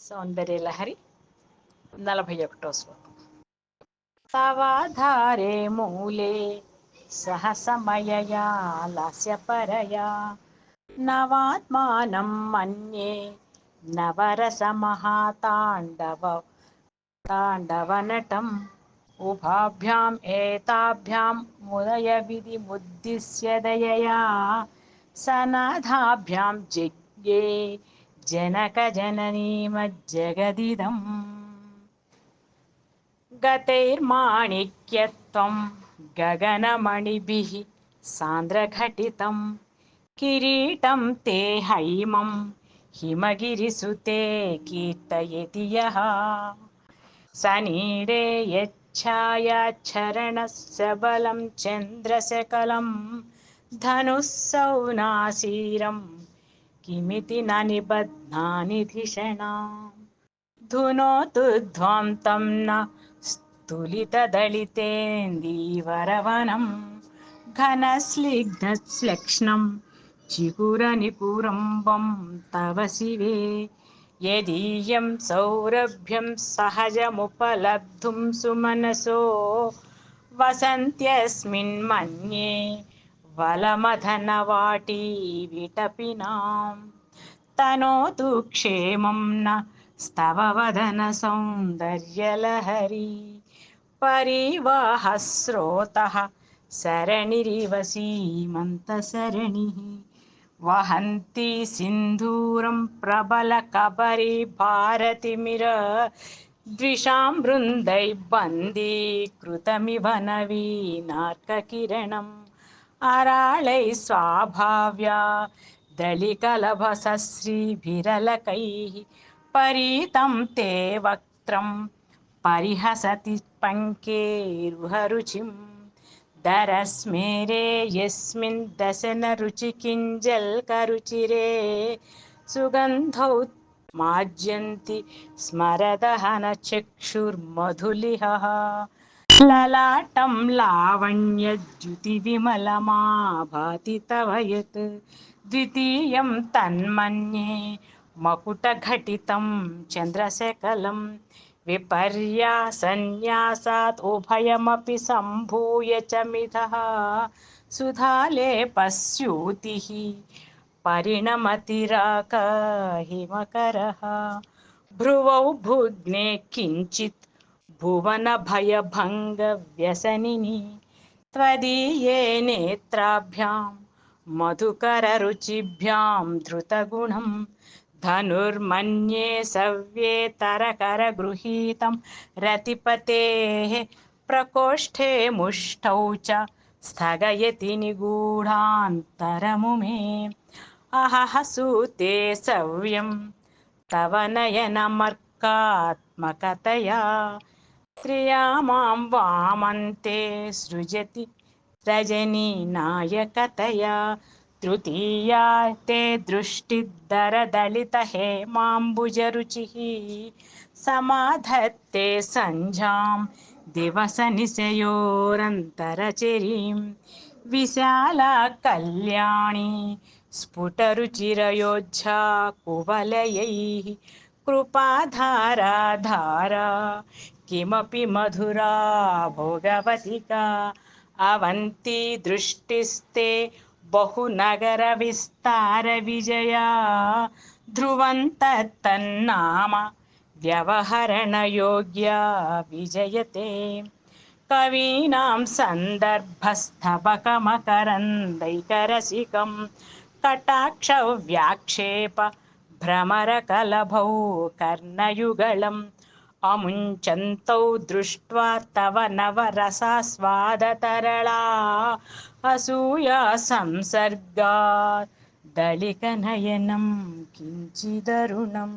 సౌందర్యలహరి 41వ శ్లోకం. తవాధారే మూలే సహసమయయా లాస్యపరయా నవాత్మానం మన్యే నవరసమహాతాండవనటం ఉభాభ్యాం ఏతాభ్యాం ముదయ విధిముద్దిశ్య దయయా సనాథాభ్యాం జిజ్ఞే జనకజననీమజ్జగదిదం గతైర్మాణిక్యత్వం గగనమణిభిः సాంద్రఘటితం కిరీటం తే హైమం హిమగిరిసుతే కీర్తయతి యః సనీడే యచ్ఛాయాచ్చరణः సబలం చంద్రశకలం ధనుః సౌనాసీరం కిమితి న నిబధ్నాని ధిషణాం ధునోతు ధ్వాంతం న స్తులితదళితేन्दీవరవనం ఘనస్నిగ్ధశ్లక్ష్ణం చిగురనిపురంబం తవ శివే యదీయం సౌరభ్యం సహజముపలబ్ధుం సుమనసో వసంత్యస్మిన్మన్యే వలమథనవాటీ విటపినాం తనోతు క్షేమం న స్తవ వదన సౌందర్యలహరి పరివాహ స్రోతః సరణిరివ సీమంతసరణిః వహంతి సింధూరం ప్రబల కబరి భారతిమిర ద్విషాం బృందైర్బందీకృతమివ నవీనార్కకిరణం అరాళైః స్వాభావ్యా దళికలభసశ్రీభిరలకైః పరీతం తే వక్త్రం పరిహసతి పంకేరుహరుచిం దరస్మేరే యస్మిన్ దశన రుచికింజల్కరుచిరే సుగంధౌ మాజ్యంతి స్మరదహన చక్షుర్మధులిహః లలాటం లావణ్యద్యుతి విమలమాభాతి తవ యత్ ద్వితీయం తన్మన్యే మకుటఘటితం చంద్రశకలం విపర్యాసన్యాసాత్ ఉభయమపి సంభూయ చ మిథః సుధాలేపస్యూతిః పరిణమతిరాక హిమకరః భ్రువౌ భుగ్నే కించిత్ భువనభయభంగవ్యసనిని త్వదీయే నేత్రాభ్యాం మధుకరరుచిభ్యాం ధృతగుణం ధనుర్మన్యే సవ్యేతరకరగృహీతం రతిపతేః ప్రకోష్ఠే ముష్టౌ చ స్థగయతి నిగూఢాन्तరముమే అహః సూతే సవ్యం తవ నయనమర్కాత్మకతయా త్రియా మాం వామంతే సృజతి రజనీనాయకతయా తృతీయా తే దృష్టిద్దరదళితహేమాంబుజరుచిః సమాధత్తే సంధ్యాం దివసనిశయోరంతరచరీం విశాలా కళ్యాణి స్ఫుటరుచిరయోధ్యా కువలయైః కృపాధారా ధారా కిమపి మధురా భోగవతికా అవంతి దృష్టిస్తే బహునగర విస్తార విజయా ధ్రువం తత్తన్నామ వ్యవహరణయోగ్యా విజయతే కవీనాం సందర్భస్తబకమకరందైకరసికం కటాక్ష వ్యాక్షేప భ్రమరకలభౌ కర్ణయుగళం అముంచంతౌ దృష్ట్వా తవ నవరసాస్వాదతరళా అసూయా సంసర్గాదళికనయనం కించిదరుణం.